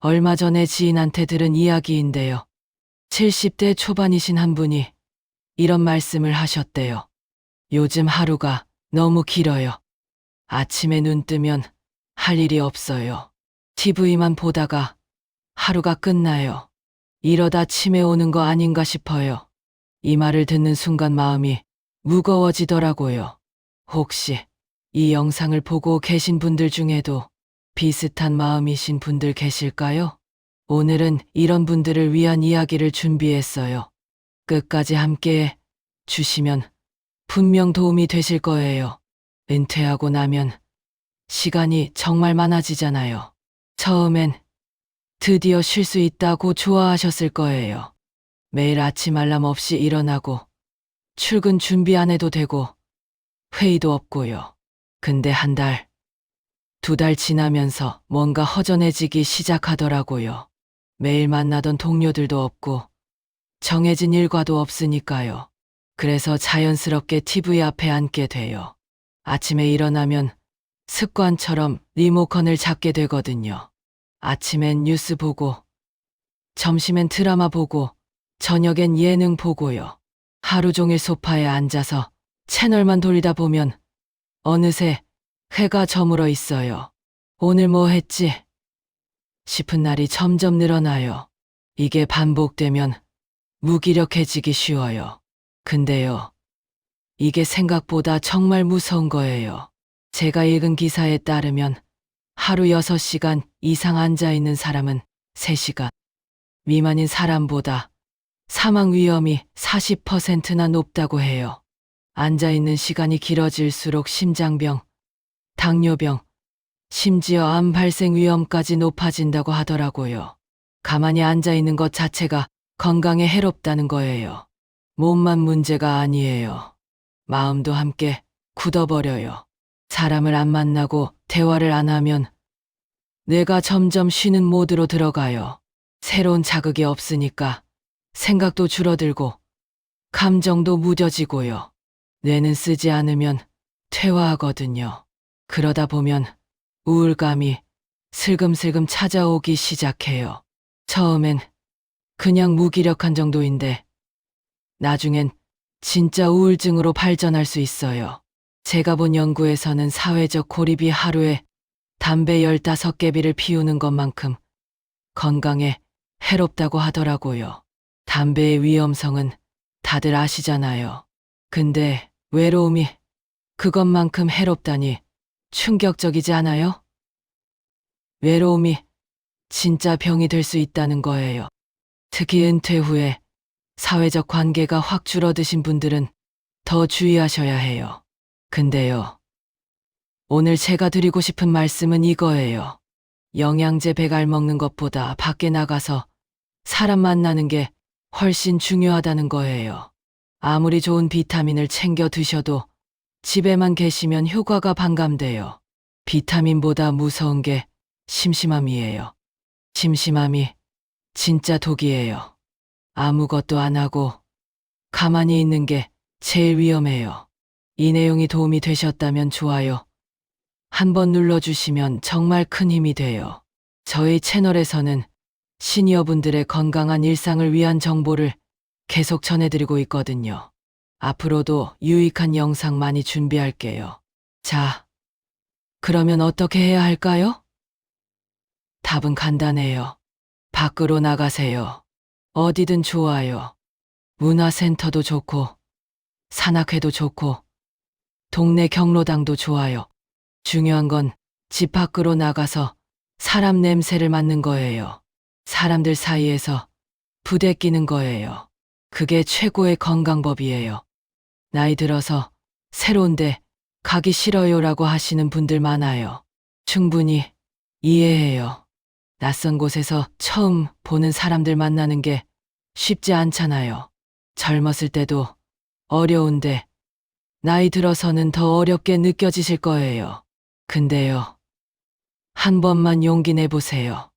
얼마 전에 지인한테 들은 이야기인데요. 70대 초반이신 한 분이 이런 말씀을 하셨대요. 요즘 하루가 너무 길어요. 아침에 눈 뜨면 할 일이 없어요. TV만 보다가 하루가 끝나요. 이러다 치매 오는 거 아닌가 싶어요. 이 말을 듣는 순간 마음이 무거워지더라고요. 혹시 이 영상을 보고 계신 분들 중에도 비슷한 마음이신 분들 계실까요? 오늘은 이런 분들을 위한 이야기를 준비했어요. 끝까지 함께 주시면 분명 도움이 되실 거예요. 은퇴하고 나면 시간이 정말 많아지잖아요. 처음엔 드디어 쉴 수 있다고 좋아하셨을 거예요. 매일 아침 알람 없이 일어나고 출근 준비 안 해도 되고 회의도 없고요. 근데 한 달, 두 달 지나면서 뭔가 허전해지기 시작하더라고요. 매일 만나던 동료들도 없고 정해진 일과도 없으니까요. 그래서 자연스럽게 TV 앞에 앉게 돼요. 아침에 일어나면 습관처럼 리모컨을 잡게 되거든요. 아침엔 뉴스 보고, 점심엔 드라마 보고, 저녁엔 예능 보고요. 하루 종일 소파에 앉아서 채널만 돌리다 보면 어느새 해가 저물어 있어요. 오늘 뭐 했지? 싶은 날이 점점 늘어나요. 이게 반복되면 무기력해지기 쉬워요. 근데요, 이게 생각보다 정말 무서운 거예요. 제가 읽은 기사에 따르면 하루 6시간 이상 앉아있는 사람은 3시간 미만인 사람보다 사망 위험이 40%나 높다고 해요. 앉아있는 시간이 길어질수록 심장병, 당뇨병, 심지어 암 발생 위험까지 높아진다고 하더라고요. 가만히 앉아있는 것 자체가 건강에 해롭다는 거예요. 몸만 문제가 아니에요. 마음도 함께 굳어버려요. 사람을 안 만나고 대화를 안 하면 뇌가 점점 쉬는 모드로 들어가요. 새로운 자극이 없으니까 생각도 줄어들고 감정도 무뎌지고요. 뇌는 쓰지 않으면 퇴화하거든요. 그러다 보면 우울감이 슬금슬금 찾아오기 시작해요. 처음엔 그냥 무기력한 정도인데 나중엔 진짜 우울증으로 발전할 수 있어요. 제가 본 연구에서는 사회적 고립이 하루에 담배 15개비를 피우는 것만큼 건강에 해롭다고 하더라고요. 담배의 위험성은 다들 아시잖아요. 근데 외로움이 그것만큼 해롭다니 충격적이지 않아요? 외로움이 진짜 병이 될 수 있다는 거예요. 특히 은퇴 후에 사회적 관계가 확 줄어드신 분들은 더 주의하셔야 해요. 근데요, 오늘 제가 드리고 싶은 말씀은 이거예요. 영양제 100알 먹는 것보다 밖에 나가서 사람 만나는 게 훨씬 중요하다는 거예요. 아무리 좋은 비타민을 챙겨 드셔도 집에만 계시면 효과가 반감돼요. 비타민보다 무서운 게 심심함이에요. 심심함이 진짜 독이에요. 아무것도 안 하고 가만히 있는 게 제일 위험해요. 이 내용이 도움이 되셨다면 좋아요 한번 눌러주시면 정말 큰 힘이 돼요. 저희 채널에서는 시니어분들의 건강한 일상을 위한 정보를 계속 전해드리고 있거든요. 앞으로도 유익한 영상 많이 준비할게요. 자, 그러면 어떻게 해야 할까요? 답은 간단해요. 밖으로 나가세요. 어디든 좋아요. 문화센터도 좋고, 산악회도 좋고, 동네 경로당도 좋아요. 중요한 건 집 밖으로 나가서 사람 냄새를 맡는 거예요. 사람들 사이에서 부대끼는 거예요. 그게 최고의 건강법이에요. 나이 들어서 새로운데 가기 싫어요라고 하시는 분들 많아요. 충분히 이해해요. 낯선 곳에서 처음 보는 사람들 만나는 게 쉽지 않잖아요. 젊었을 때도 어려운데 나이 들어서는 더 어렵게 느껴지실 거예요. 근데요, 한 번만 용기 내보세요.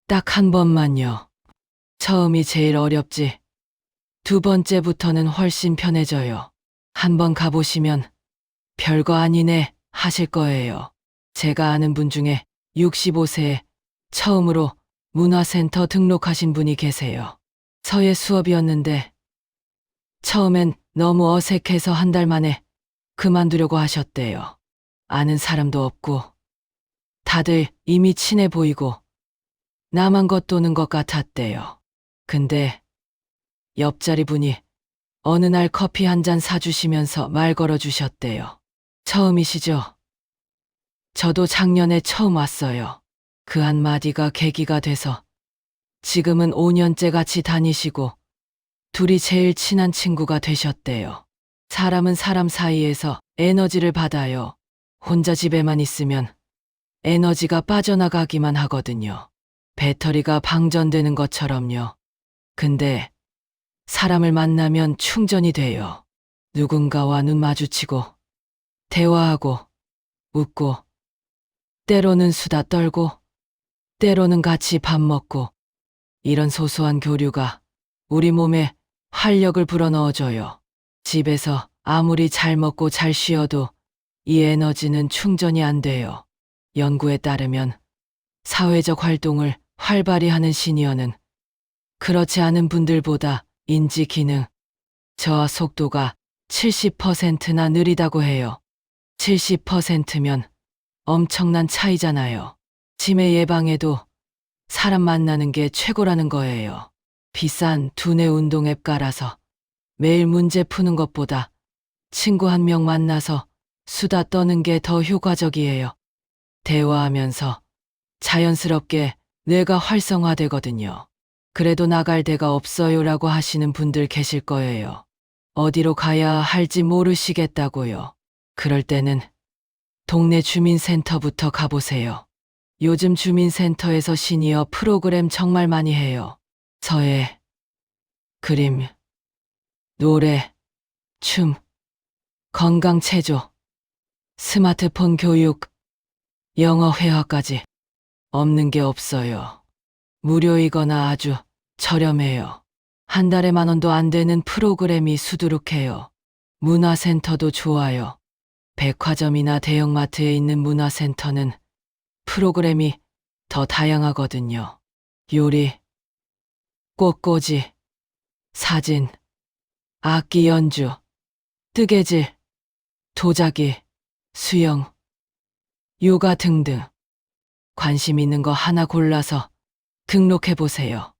딱 한 번만요. 처음이 제일 어렵지. 두 번째부터는 훨씬 편해져요. 한번 가보시면 별거 아니네 하실 거예요. 제가 아는 분 중에 65세에 처음으로 문화센터 등록하신 분이 계세요. 서예 수업이었는데 처음엔 너무 어색해서 한 달 만에 그만두려고 하셨대요. 아는 사람도 없고 다들 이미 친해 보이고 나만 겉도는 것 같았대요. 근데 옆자리 분이 어느 날 커피 한 잔 사주시면서 말 걸어주셨대요. 처음이시죠? 저도 작년에 처음 왔어요. 그 한마디가 계기가 돼서 지금은 5년째 같이 다니시고 둘이 제일 친한 친구가 되셨대요. 사람은 사람 사이에서 에너지를 받아요. 혼자 집에만 있으면 에너지가 빠져나가기만 하거든요. 배터리가 방전되는 것처럼요. 근데 사람을 만나면 충전이 돼요. 누군가와 눈 마주치고 대화하고 웃고 때로는 수다 떨고 때로는 같이 밥 먹고 이런 소소한 교류가 우리 몸에 활력을 불어넣어줘요. 집에서 아무리 잘 먹고 잘 쉬어도 이 에너지는 충전이 안 돼요. 연구에 따르면 사회적 활동을 활발히 하는 시니어는 그렇지 않은 분들보다 인지 기능, 저하 속도가 70%나 느리다고 해요. 70%면 엄청난 차이잖아요. 치매 예방에도 사람 만나는 게 최고라는 거예요. 비싼 두뇌 운동 앱 깔아서 매일 문제 푸는 것보다 친구 한 명 만나서 수다 떠는 게 더 효과적이에요. 대화하면서 자연스럽게 뇌가 활성화되거든요. 그래도 나갈 데가 없어요라고 하시는 분들 계실 거예요. 어디로 가야 할지 모르시겠다고요. 그럴 때는 동네 주민센터부터 가보세요. 요즘 주민센터에서 시니어 프로그램 정말 많이 해요. 서예, 그림, 노래, 춤, 건강 체조, 스마트폰 교육, 영어 회화까지 없는 게 없어요. 무료이거나 아주 저렴해요. 한 달에 10,000원도 안 되는 프로그램이 수두룩해요. 문화센터도 좋아요. 백화점이나 대형마트에 있는 문화센터는 프로그램이 더 다양하거든요. 요리, 꽃꽂이, 사진, 악기 연주, 뜨개질, 도자기, 수영, 요가 등등 관심 있는 거 하나 골라서 등록해 보세요.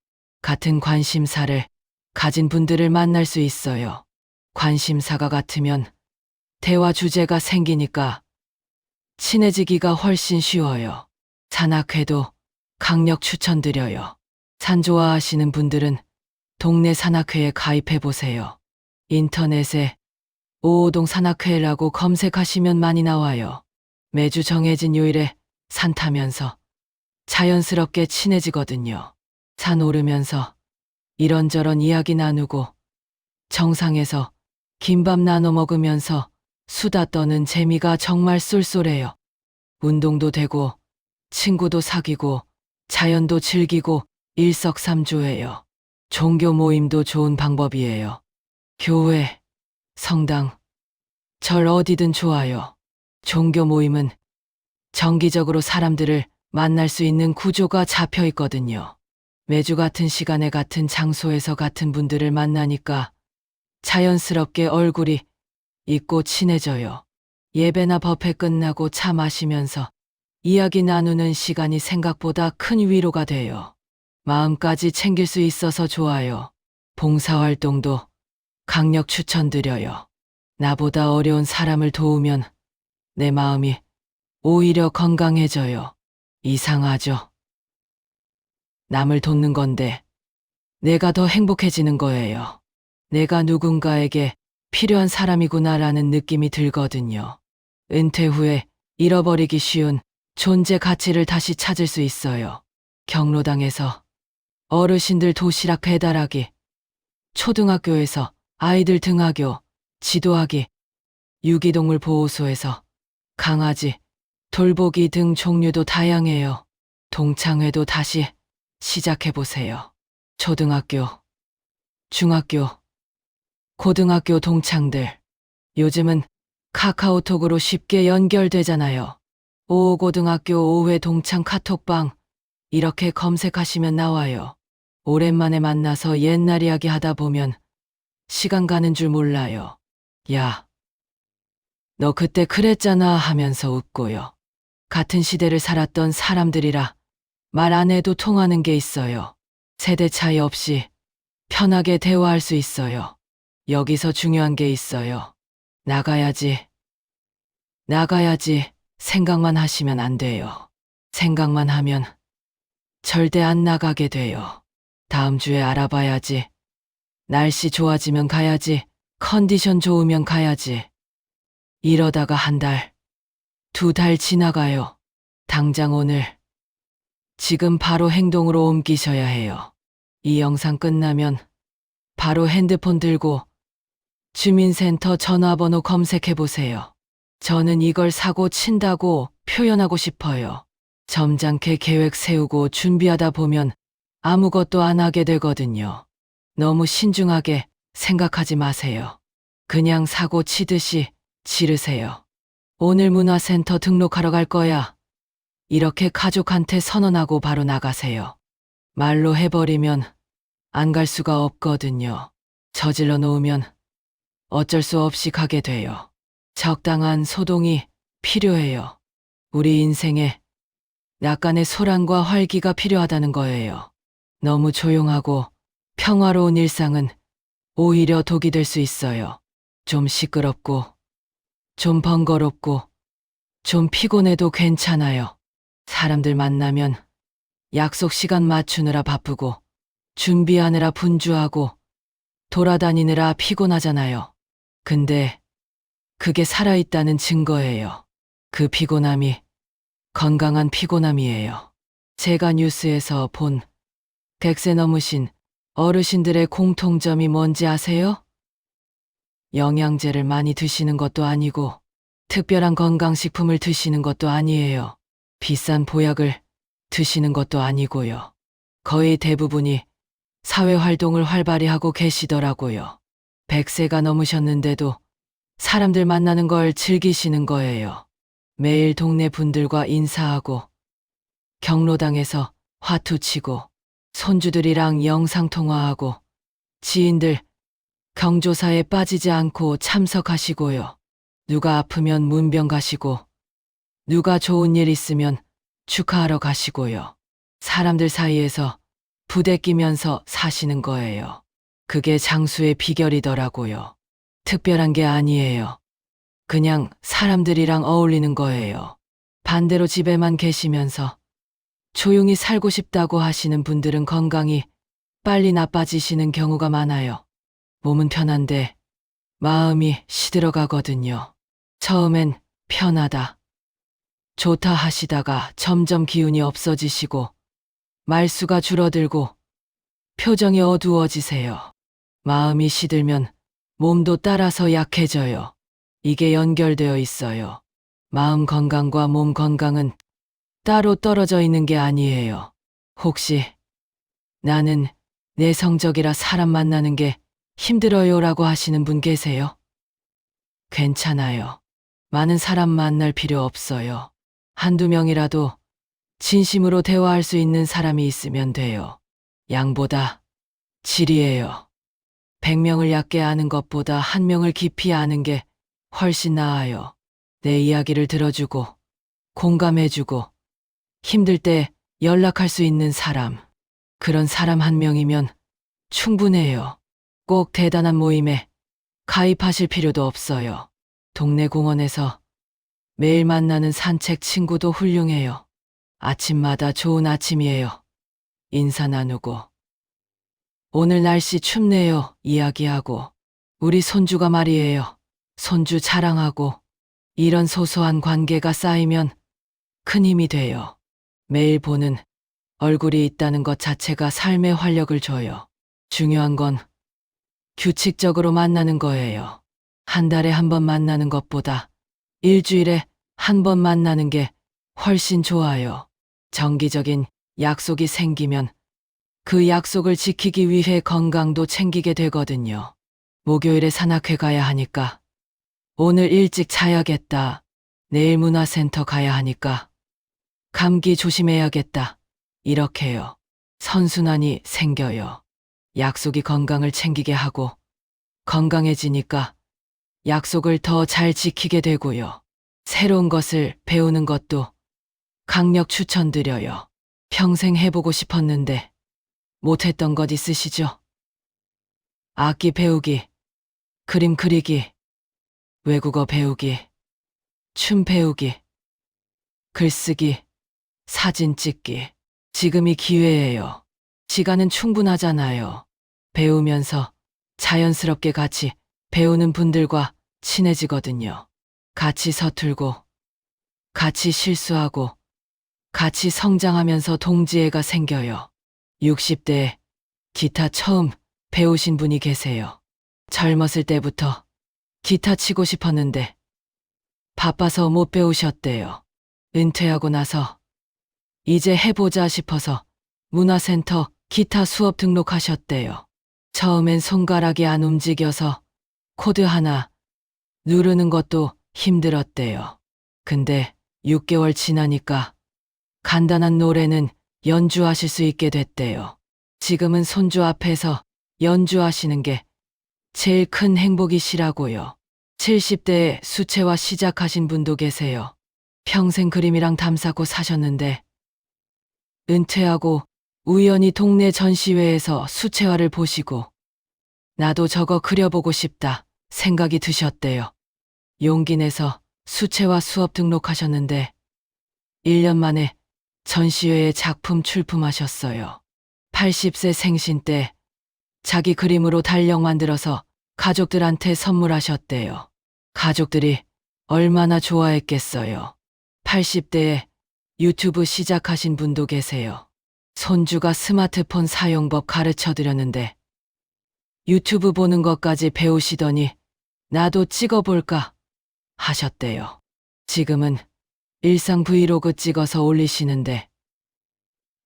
같은 관심사를 가진 분들을 만날 수 있어요. 관심사가 같으면 대화 주제가 생기니까 친해지기가 훨씬 쉬워요. 산악회도 강력 추천드려요. 산 좋아하시는 분들은 동네 산악회에 가입해 보세요. 인터넷에 5호동 산악회라고 검색하시면 많이 나와요. 매주 정해진 요일에 산 타면서 자연스럽게 친해지거든요. 산 오르면서 이런저런 이야기 나누고 정상에서 김밥 나눠 먹으면서 수다 떠는 재미가 정말 쏠쏠해요. 운동도 되고 친구도 사귀고 자연도 즐기고 일석삼조예요. 종교 모임도 좋은 방법이에요. 교회, 성당, 절 어디든 좋아요. 종교 모임은 정기적으로 사람들을 만날 수 있는 구조가 잡혀 있거든요. 매주 같은 시간에 같은 장소에서 같은 분들을 만나니까 자연스럽게 얼굴이 있고 친해져요. 예배나 법회 끝나고 차 마시면서 이야기 나누는 시간이 생각보다 큰 위로가 돼요. 마음까지 챙길 수 있어서 좋아요. 봉사활동도 강력 추천드려요. 나보다 어려운 사람을 도우면 내 마음이 오히려 건강해져요. 이상하죠? 남을 돕는 건데 내가 더 행복해지는 거예요. 내가 누군가에게 필요한 사람이구나라는 느낌이 들거든요. 은퇴 후에 잃어버리기 쉬운 존재 가치를 다시 찾을 수 있어요. 경로당에서 어르신들 도시락 배달하기, 초등학교에서 아이들 등하교, 지도하기, 유기동물 보호소에서 강아지, 돌보기 등 종류도 다양해요. 동창회도 다시 시작해보세요. 초등학교, 중학교, 고등학교 동창들. 요즘은 카카오톡으로 쉽게 연결되잖아요. 5호 고등학교 5회 동창 카톡방 이렇게 검색하시면 나와요. 오랜만에 만나서 옛날 이야기 하다 보면 시간 가는 줄 몰라요. 야, 너 그때 그랬잖아 하면서 웃고요. 같은 시대를 살았던 사람들이라 말 안 해도 통하는 게 있어요. 세대 차이 없이 편하게 대화할 수 있어요. 여기서 중요한 게 있어요. 나가야지. 나가야지. 생각만 하시면 안 돼요. 생각만 하면 절대 안 나가게 돼요. 다음 주에 알아봐야지. 날씨 좋아지면 가야지. 컨디션 좋으면 가야지. 이러다가 한 달, 두 달 지나가요. 당장 오늘, 지금 바로 행동으로 옮기셔야 해요. 이 영상 끝나면 바로 핸드폰 들고 주민센터 전화번호 검색해 보세요. 저는 이걸 사고 친다고 표현하고 싶어요. 점잖게 계획 세우고 준비하다 보면 아무것도 안 하게 되거든요. 너무 신중하게 생각하지 마세요. 그냥 사고 치듯이 지르세요. 오늘 문화센터 등록하러 갈 거야. 이렇게 가족한테 선언하고 바로 나가세요. 말로 해버리면 안 갈 수가 없거든요. 저질러 놓으면 어쩔 수 없이 가게 돼요. 적당한 소동이 필요해요. 우리 인생에 약간의 소란과 활기가 필요하다는 거예요. 너무 조용하고 평화로운 일상은 오히려 독이 될 수 있어요. 좀 시끄럽고, 좀 번거롭고, 좀 피곤해도 괜찮아요. 사람들 만나면 약속 시간 맞추느라 바쁘고, 준비하느라 분주하고, 돌아다니느라 피곤하잖아요. 근데 그게 살아있다는 증거예요. 그 피곤함이 건강한 피곤함이에요. 제가 뉴스에서 본 100세 넘으신 어르신들의 공통점이 뭔지 아세요? 영양제를 많이 드시는 것도 아니고 특별한 건강식품을 드시는 것도 아니에요. 비싼 보약을 드시는 것도 아니고요. 거의 대부분이 사회활동을 활발히 하고 계시더라고요. 100세가 넘으셨는데도 사람들 만나는 걸 즐기시는 거예요. 매일 동네 분들과 인사하고 경로당에서 화투 치고 손주들이랑 영상통화하고 지인들 경조사에 빠지지 않고 참석하시고요. 누가 아프면 문병 가시고 누가 좋은 일 있으면 축하하러 가시고요. 사람들 사이에서 부대끼면서 사시는 거예요. 그게 장수의 비결이더라고요. 특별한 게 아니에요. 그냥 사람들이랑 어울리는 거예요. 반대로 집에만 계시면서 조용히 살고 싶다고 하시는 분들은 건강이 빨리 나빠지시는 경우가 많아요. 몸은 편한데 마음이 시들어가거든요. 처음엔 편하다, 좋다 하시다가 점점 기운이 없어지시고 말수가 줄어들고 표정이 어두워지세요. 마음이 시들면 몸도 따라서 약해져요. 이게 연결되어 있어요. 마음 건강과 몸 건강은 따로 떨어져 있는 게 아니에요. 혹시 나는 내성적이라 사람 만나는 게 힘들어요라고 하시는 분 계세요? 괜찮아요. 많은 사람 만날 필요 없어요. 한두 명이라도 진심으로 대화할 수 있는 사람이 있으면 돼요. 양보다 질이에요. 100명을 얕게 아는 것보다 한 명을 깊이 아는 게 훨씬 나아요. 내 이야기를 들어주고 공감해주고 힘들 때 연락할 수 있는 사람. 그런 사람 한 명이면 충분해요. 꼭 대단한 모임에 가입하실 필요도 없어요. 동네 공원에서 매일 만나는 산책 친구도 훌륭해요. 아침마다 좋은 아침이에요. 인사 나누고 오늘 날씨 춥네요. 이야기하고 우리 손주가 말이에요. 손주 자랑하고 이런 소소한 관계가 쌓이면 큰 힘이 돼요. 매일 보는 얼굴이 있다는 것 자체가 삶의 활력을 줘요. 중요한 건 규칙적으로 만나는 거예요. 한 달에 한 번 만나는 것보다 일주일에 한 번 만나는 게 훨씬 좋아요. 정기적인 약속이 생기면 그 약속을 지키기 위해 건강도 챙기게 되거든요. 목요일에 산악회 가야 하니까 오늘 일찍 자야겠다. 내일 문화센터 가야 하니까 감기 조심해야겠다. 이렇게요. 선순환이 생겨요. 약속이 건강을 챙기게 하고 건강해지니까 약속을 더 잘 지키게 되고요. 새로운 것을 배우는 것도 강력 추천드려요. 평생 해보고 싶었는데 못했던 것 있으시죠? 악기 배우기, 그림 그리기, 외국어 배우기, 춤 배우기, 글쓰기, 사진 찍기. 지금이 기회예요. 시간은 충분하잖아요. 배우면서 자연스럽게 같이 배우는 분들과 친해지거든요. 같이 서툴고, 같이 실수하고, 같이 성장하면서 동지애가 생겨요. 60대에 기타 처음 배우신 분이 계세요. 젊었을 때부터 기타 치고 싶었는데 바빠서 못 배우셨대요. 은퇴하고 나서 이제 해보자 싶어서 문화센터 기타 수업 등록하셨대요. 처음엔 손가락이 안 움직여서 코드 하나 누르는 것도 힘들었대요. 근데 6개월 지나니까 간단한 노래는 연주하실 수 있게 됐대요. 지금은 손주 앞에서 연주하시는 게 제일 큰 행복이시라고요. 70대에 수채화 시작하신 분도 계세요. 평생 그림이랑 담사고 사셨는데 은퇴하고 우연히 동네 전시회에서 수채화를 보시고 나도 저거 그려보고 싶다 생각이 드셨대요. 용기 내서 수채화 수업 등록하셨는데 1년 만에 전시회에 작품 출품하셨어요. 80세 생신 때 자기 그림으로 달력 만들어서 가족들한테 선물하셨대요. 가족들이 얼마나 좋아했겠어요. 80대에 유튜브 시작하신 분도 계세요. 손주가 스마트폰 사용법 가르쳐 드렸는데 유튜브 보는 것까지 배우시더니 나도 찍어볼까 하셨대요. 지금은 일상 브이로그 찍어서 올리시는데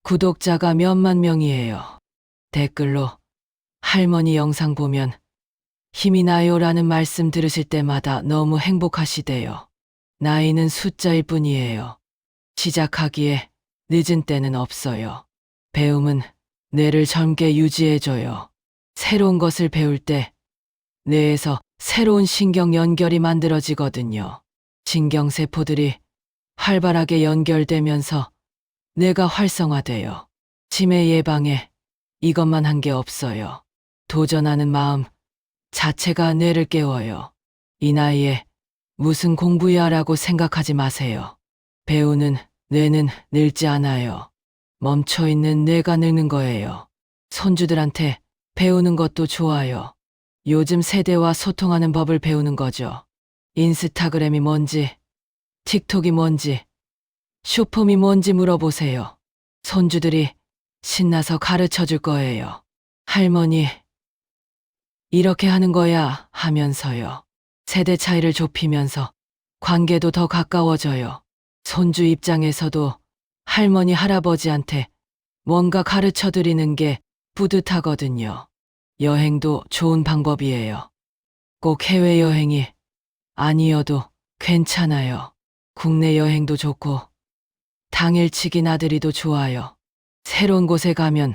구독자가 몇만 명이에요. 댓글로 할머니 영상 보면 힘이 나요 라는 말씀 들으실 때마다 너무 행복하시대요. 나이는 숫자일 뿐이에요. 시작하기에 늦은 때는 없어요. 배움은 뇌를 젊게 유지해줘요. 새로운 것을 배울 때 뇌에서 새로운 신경 연결이 만들어지거든요. 신경세포들이 활발하게 연결되면서 뇌가 활성화돼요. 치매 예방에 이것만 한 게 없어요. 도전하는 마음 자체가 뇌를 깨워요. 이 나이에 무슨 공부야 라고 생각하지 마세요. 배우는 뇌는 늙지 않아요. 멈춰있는 뇌가 늙는 거예요. 손주들한테 배우는 것도 좋아요. 요즘 세대와 소통하는 법을 배우는 거죠. 인스타그램이 뭔지, 틱톡이 뭔지, 쇼폼이 뭔지 물어보세요. 손주들이 신나서 가르쳐 줄 거예요. 할머니, 이렇게 하는 거야 하면서요. 세대 차이를 좁히면서 관계도 더 가까워져요. 손주 입장에서도 할머니, 할아버지한테 뭔가 가르쳐 드리는 게 뿌듯하거든요. 여행도 좋은 방법이에요. 꼭 해외여행이 아니어도 괜찮아요. 국내 여행도 좋고 당일치기 나들이도 좋아요. 새로운 곳에 가면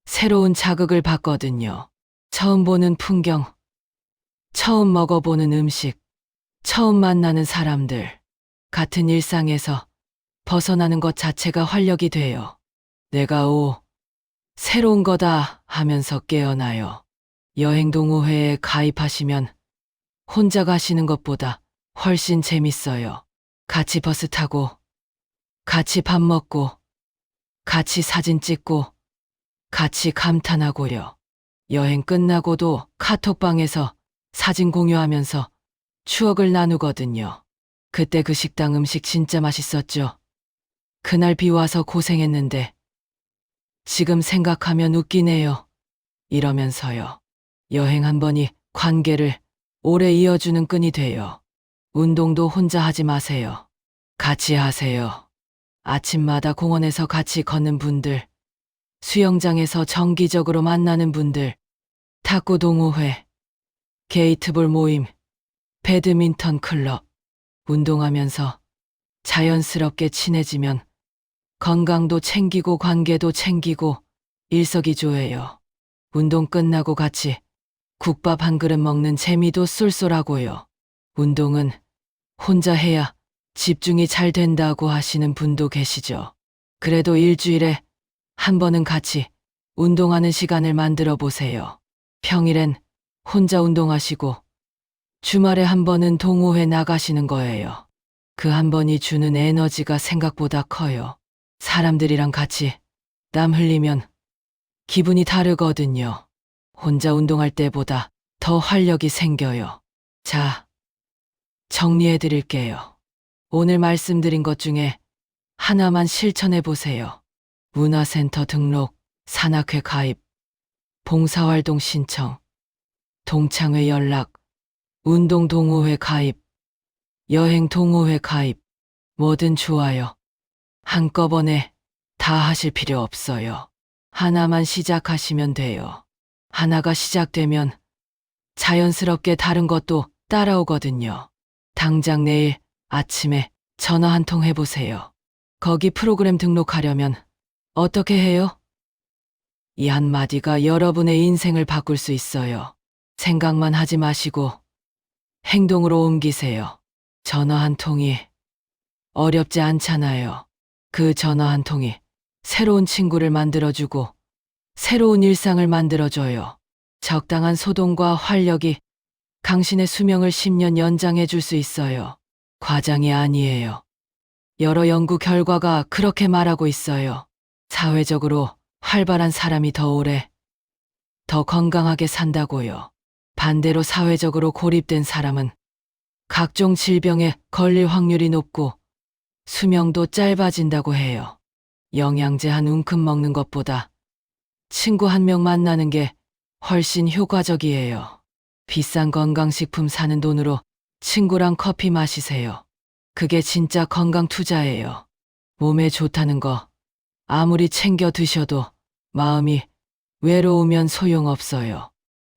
새로운 자극을 받거든요. 처음 보는 풍경, 처음 먹어보는 음식, 처음 만나는 사람들. 같은 일상에서 벗어나는 것 자체가 활력이 돼요. 내가 새로운 거다 하면서 깨어나요. 여행 동호회에 가입하시면 혼자 가시는 것보다 훨씬 재밌어요. 같이 버스 타고, 같이 밥 먹고, 같이 사진 찍고, 같이 감탄하고요. 여행 끝나고도 카톡방에서 사진 공유하면서 추억을 나누거든요. 그때 그 식당 음식 진짜 맛있었죠. 그날 비 와서 고생했는데 지금 생각하면 웃기네요. 이러면서요. 여행 한 번이 관계를 오래 이어주는 끈이 돼요. 운동도 혼자 하지 마세요. 같이 하세요. 아침마다 공원에서 같이 걷는 분들, 수영장에서 정기적으로 만나는 분들, 탁구 동호회, 게이트볼 모임, 배드민턴 클럽, 운동하면서 자연스럽게 친해지면 건강도 챙기고 관계도 챙기고 일석이조예요. 운동 끝나고 같이 국밥 한 그릇 먹는 재미도 쏠쏠하고요. 운동은 혼자 해야 집중이 잘 된다고 하시는 분도 계시죠. 그래도 일주일에 한 번은 같이 운동하는 시간을 만들어 보세요. 평일엔 혼자 운동하시고 주말에 한 번은 동호회 나가시는 거예요. 그 한 번이 주는 에너지가 생각보다 커요. 사람들이랑 같이 땀 흘리면 기분이 다르거든요. 혼자 운동할 때보다 더 활력이 생겨요. 자, 정리해 드릴게요. 오늘 말씀드린 것 중에 하나만 실천해 보세요. 문화센터 등록, 산악회 가입, 봉사활동 신청, 동창회 연락, 운동 동호회 가입, 여행 동호회 가입, 뭐든 좋아요. 한꺼번에 다 하실 필요 없어요. 하나만 시작하시면 돼요. 하나가 시작되면 자연스럽게 다른 것도 따라오거든요. 당장 내일 아침에 전화 한 통 해보세요. 거기 프로그램 등록하려면 어떻게 해요? 이 한마디가 여러분의 인생을 바꿀 수 있어요. 생각만 하지 마시고 행동으로 옮기세요. 전화 한 통이 어렵지 않잖아요. 그 전화 한 통이 새로운 친구를 만들어주고 새로운 일상을 만들어줘요. 적당한 소동과 활력이 당신의 수명을 10년 연장해 줄 수 있어요. 과장이 아니에요. 여러 연구 결과가 그렇게 말하고 있어요. 사회적으로 활발한 사람이 더 오래, 더 건강하게 산다고요. 반대로 사회적으로 고립된 사람은 각종 질병에 걸릴 확률이 높고 수명도 짧아진다고 해요. 영양제 한 움큼 먹는 것보다 친구 한 명 만나는 게 훨씬 효과적이에요. 비싼 건강식품 사는 돈으로 친구랑 커피 마시세요. 그게 진짜 건강 투자예요. 몸에 좋다는 거 아무리 챙겨 드셔도 마음이 외로우면 소용없어요.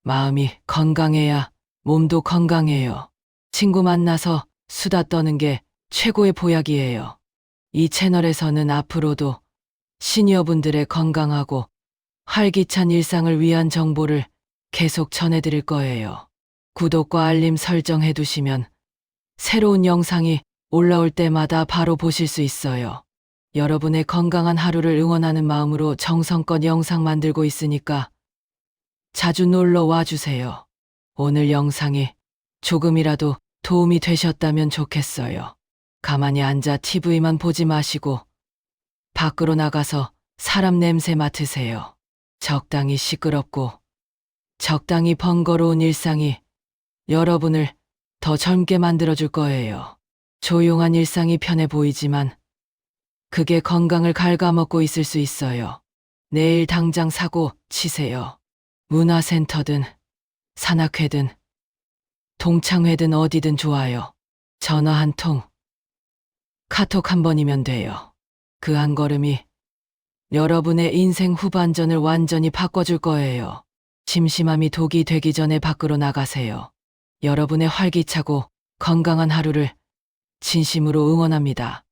마음이 건강해야 몸도 건강해요. 친구 만나서 수다 떠는 게 최고의 보약이에요. 이 채널에서는 앞으로도 시니어분들의 건강하고 활기찬 일상을 위한 정보를 계속 전해드릴 거예요. 구독과 알림 설정해 두시면 새로운 영상이 올라올 때마다 바로 보실 수 있어요. 여러분의 건강한 하루를 응원하는 마음으로 정성껏 영상 만들고 있으니까 자주 놀러 와주세요. 오늘 영상이 조금이라도 도움이 되셨다면 좋겠어요. 가만히 앉아 TV만 보지 마시고 밖으로 나가서 사람 냄새 맡으세요. 적당히 시끄럽고 적당히 번거로운 일상이 여러분을 더 젊게 만들어줄 거예요. 조용한 일상이 편해 보이지만 그게 건강을 갉아먹고 있을 수 있어요. 내일 당장 사고 치세요. 문화센터든 산악회든 동창회든 어디든 좋아요. 전화 한 통, 카톡 한 번이면 돼요. 그 한 걸음이 여러분의 인생 후반전을 완전히 바꿔줄 거예요. 심심함이 독이 되기 전에 밖으로 나가세요. 여러분의 활기차고 건강한 하루를 진심으로 응원합니다.